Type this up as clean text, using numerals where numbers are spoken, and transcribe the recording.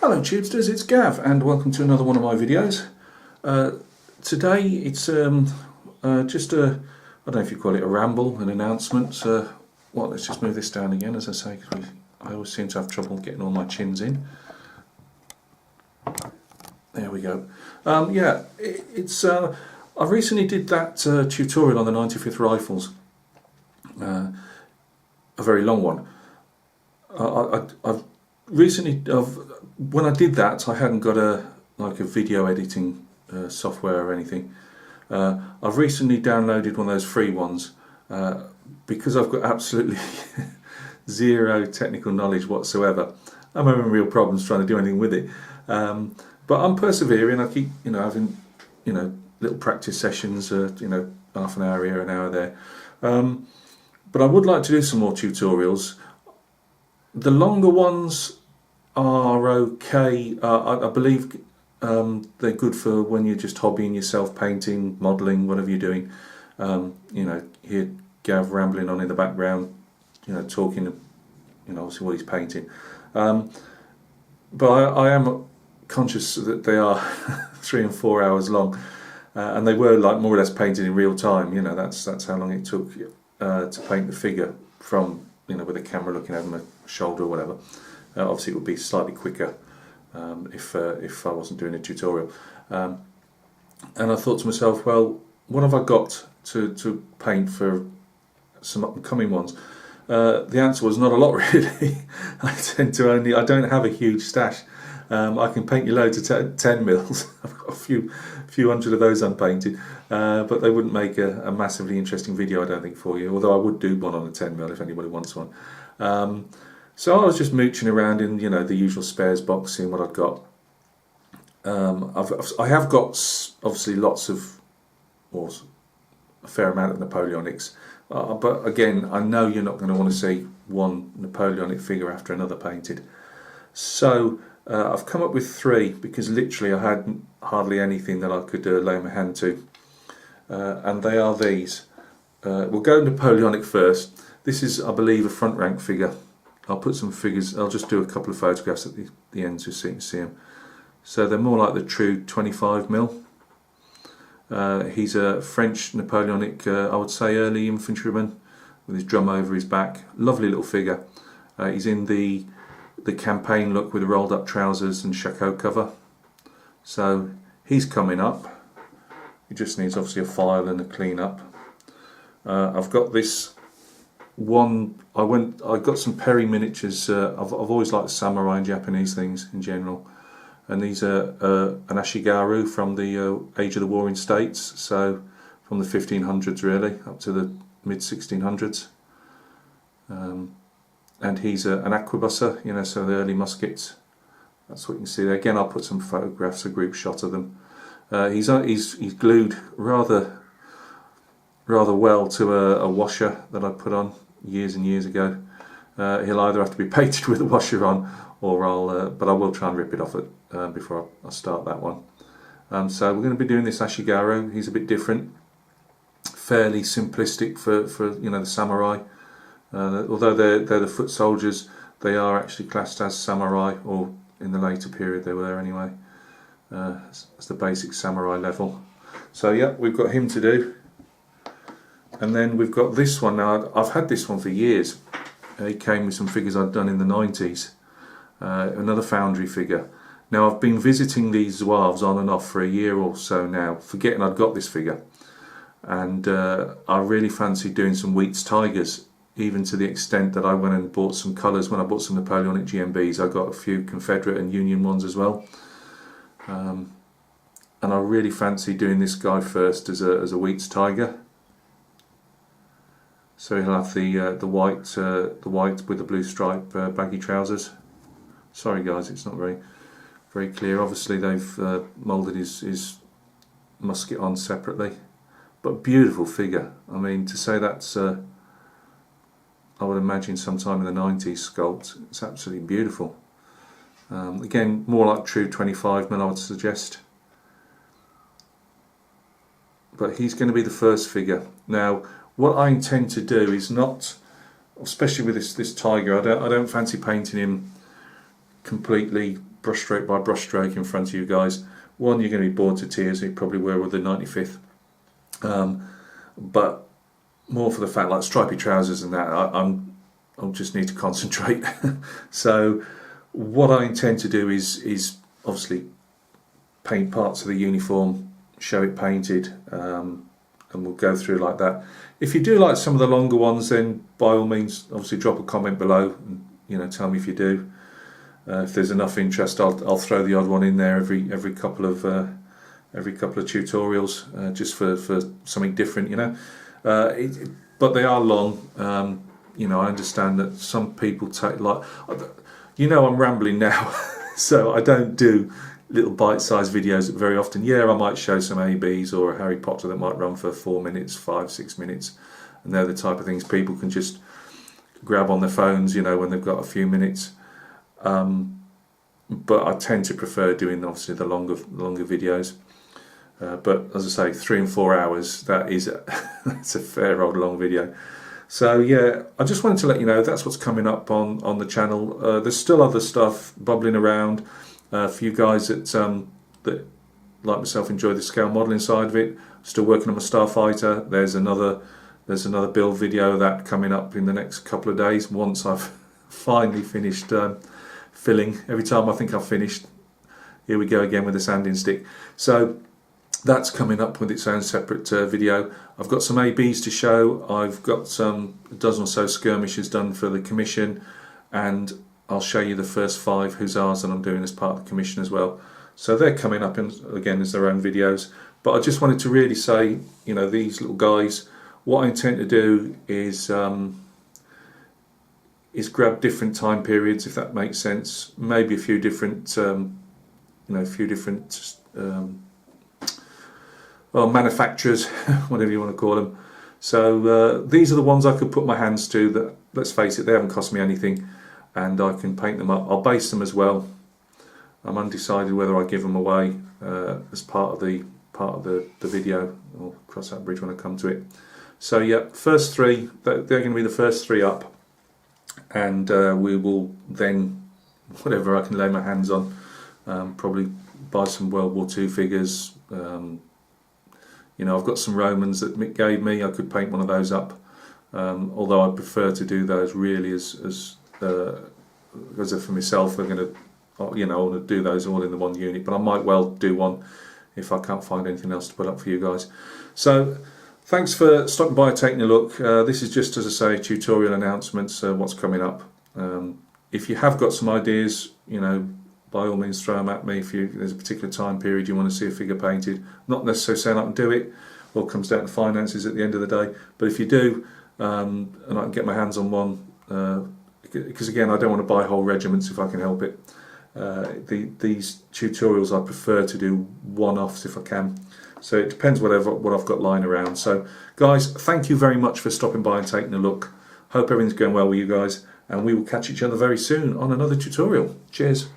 Hello Tubesters, it's Gav and welcome to another one of my videos. Today it's just a, I don't know if you call it a ramble, an announcement. Well, let's just move this down again, as I say, because I always seem to have trouble getting all my chins in. There we go. Yeah, I recently did that tutorial on the 95th rifles, a very long one. I've recently, when I did that, I hadn't got a video editing software or anything. I've recently downloaded one of those free ones because I've got absolutely zero technical knowledge whatsoever. I'm having real problems trying to do anything with it, but I'm persevering. I keep having little practice sessions, half an hour here, an hour there. But I would like to do some more tutorials. The longer ones are okay. I believe they're good for when you're just hobbying yourself, painting, modelling, whatever you're doing. Hear Gav rambling on in the background, talking, obviously what he's painting. But I am conscious that they are 3 and 4 hours long, and they were like more or less painted in real time. That's how long it took to paint the figure from with a camera looking over my shoulder or whatever. Obviously it would be slightly quicker if I wasn't doing a tutorial. And I thought to myself, well, what have I got to paint for some upcoming ones? The answer was not a lot, really. I don't have a huge stash. I can paint you loads of 10 mils. I've got a few hundred of those unpainted, but they wouldn't make a massively interesting video, I don't think, for you, although I would do one on a 10 mil if anybody wants one. So I was just mooching around in the usual spares box, seeing what I'd got. I have got obviously lots of, or a fair amount of Napoleonics, but again, I know you're not going to want to see one Napoleonic figure after another painted. So I've come up with 3 because literally I had hardly anything that I could lay my hand to, and they are these. We'll go Napoleonic first. This is, I believe, a front rank figure. I'll put some figures, I'll just do a couple of photographs at the end so you can see them. So they're more like the true 25 mil. He's a French Napoleonic, I would say early infantryman, with his drum over his back. Lovely little figure. He's in the campaign look with rolled up trousers and shako cover. So he's coming up. He just needs obviously a file and a clean up. I've got this one. I got some Perry miniatures. I've always liked samurai and Japanese things in general, and these are an ashigaru from the age of the Warring States, so from the 1500s really up to the mid 1600s. And he's an arquebusser, so the early muskets. That's what you can see there. Again, I'll put some photographs, a group shot of them. He's glued rather well to a washer that I put on years and years ago. He'll either have to be painted with a washer on, or but I will try and rip it off before I start that one. So we're going to be doing this ashigaru. He's a bit different, fairly simplistic for the samurai. Although they're the foot soldiers, they are actually classed as samurai, or in the later period they were anyway. It's the basic samurai level. So yeah, we've got him to do. And then we've got this one. Now I've had this one for years. It came with some figures I'd done in the 90s. Another Foundry figure. Now I've been visiting these Zouaves on and off for a year or so now, forgetting I'd got this figure. And I really fancied doing some Wheat's Tigers, even to the extent that I went and bought some colours. When I bought some Napoleonic GMBs, I got a few Confederate and Union ones as well. And I really fancy doing this guy first as a Wheat's Tiger. So he'll have the white with the blue stripe baggy trousers. Sorry guys, it's not very clear. Obviously they've moulded his musket on separately, but beautiful figure. I mean, to say that's I would imagine sometime in the 90s sculpt. It's absolutely beautiful. Again, more like true 25 mil, I would suggest. But he's going to be the first figure. Now, what I intend to do is not, especially with this tiger, I don't fancy painting him completely brushstroke by brushstroke in front of you guys. One, you're going to be bored to tears, you probably were with the 95th, but more for the fact, like stripy trousers and that, I'll just need to concentrate. So what I intend to do is obviously paint parts of the uniform, show it painted, and we'll go through like that. If you do like some of the longer ones, then by all means, obviously drop a comment below and, you know, tell me if you do. If there's enough interest, I'll throw the odd one in there every couple of tutorials, just for something different, you know. But they are long. You know, I understand that some people take, like, you know, I'm rambling now, so I don't do little bite-sized videos very often. Yeah, I might show some ABs or a Harry Potter that might run for 4 minutes, 5-6 minutes, and they're the type of things people can just grab on their phones, you know, when they've got a few minutes. But I tend to prefer doing obviously the longer videos. But as I say, 3 and 4 hours, that's a fair old long video. So yeah, I just wanted to let you know that's what's coming up on the channel. There's still other stuff bubbling around for you guys that like myself enjoy the scale modelling side of it. Still working on my Starfighter. There's another build video that coming up in the next couple of days once I've finally finished filling. Every time I think I've finished, here we go again with the sanding stick. So that's coming up with its own separate video. I've got some ABs to show. I've got a dozen or so skirmishes done for the commission, and I'll show you the first 5 hussars that I'm doing as part of the commission as well. So they're coming up, again, as their own videos. But I just wanted to really say, you know, these little guys, what I intend to do is grab different time periods, if that makes sense. Maybe a few different, well, manufacturers, whatever you want to call them. So these are the ones I could put my hands to that, let's face it, they haven't cost me anything, and I can paint them up. I'll base them as well. I'm undecided whether I give them away as part of the video. I'll cross that bridge when I come to it. So yeah, first 3, they're going to be the first 3 up, and we will then, whatever I can lay my hands on, probably buy some World War II figures. You know, I've got some Romans that Mick gave me. I could paint one of those up, although I prefer to do those really as for myself. I'm going to, you know, I want to do those all in the one unit, but I might well do one if I can't find anything else to put up for you guys. So thanks for stopping by and taking a look. This is just, as I say, tutorial announcements, what's coming up. If you have got some ideas, you know, by all means throw them at me. If there's a particular time period you want to see a figure painted, not necessarily saying I can do it, all comes down to finances at the end of the day, but if you do, and I can get my hands on one, because again, I don't want to buy whole regiments if I can help it. These tutorials I prefer to do one-offs if I can, so it depends what I've got lying around. So guys, thank you very much for stopping by and taking a look. Hope everything's going well with you guys, and we will catch each other very soon on another tutorial. Cheers.